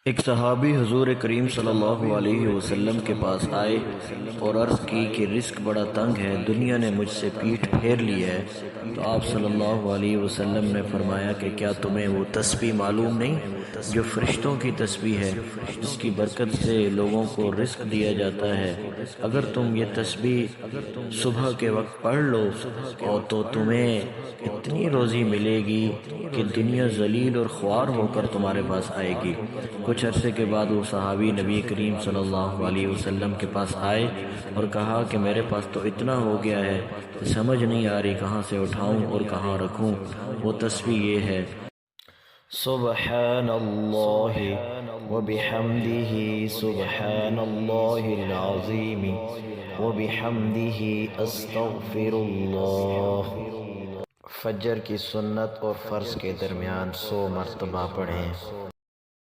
ایک صحابی حضور کریم صلی اللہ علیہ وسلم کے پاس آئے اور عرض کی کہ رزق بڑا تنگ ہے، دنیا نے مجھ سے پیٹھ پھیر لی ہے۔ تو آپ صلی اللہ علیہ وسلم نے فرمایا کہ کیا تمہیں وہ تسبیح معلوم نہیں جو فرشتوں کی تسبیح ہے، جس کی برکت سے لوگوں کو رزق دیا جاتا ہے؟ اگر تم یہ تسبیح صبح کے وقت پڑھ لو اور تو تمہیں اتنی روزی ملے گی کہ دنیا ذلیل اور خوار ہو کر تمہارے پاس آئے گی۔ کچھ عرصے کے بعد وہ صحابی نبی کریم صلی اللہ علیہ وسلم کے پاس آئے اور کہا کہ میرے پاس تو اتنا ہو گیا ہے کہ سمجھ نہیں آ رہی کہاں سے اٹھاؤں اور کہاں رکھوں۔ وہ تسبیح یہ ہے: سبحان اللہ وبحمدہ، سبحان اللہ العظیم وبحمدہ، استغفر اللہ۔ فجر کی سنت اور فرض کے درمیان 100 مرتبہ پڑھیں۔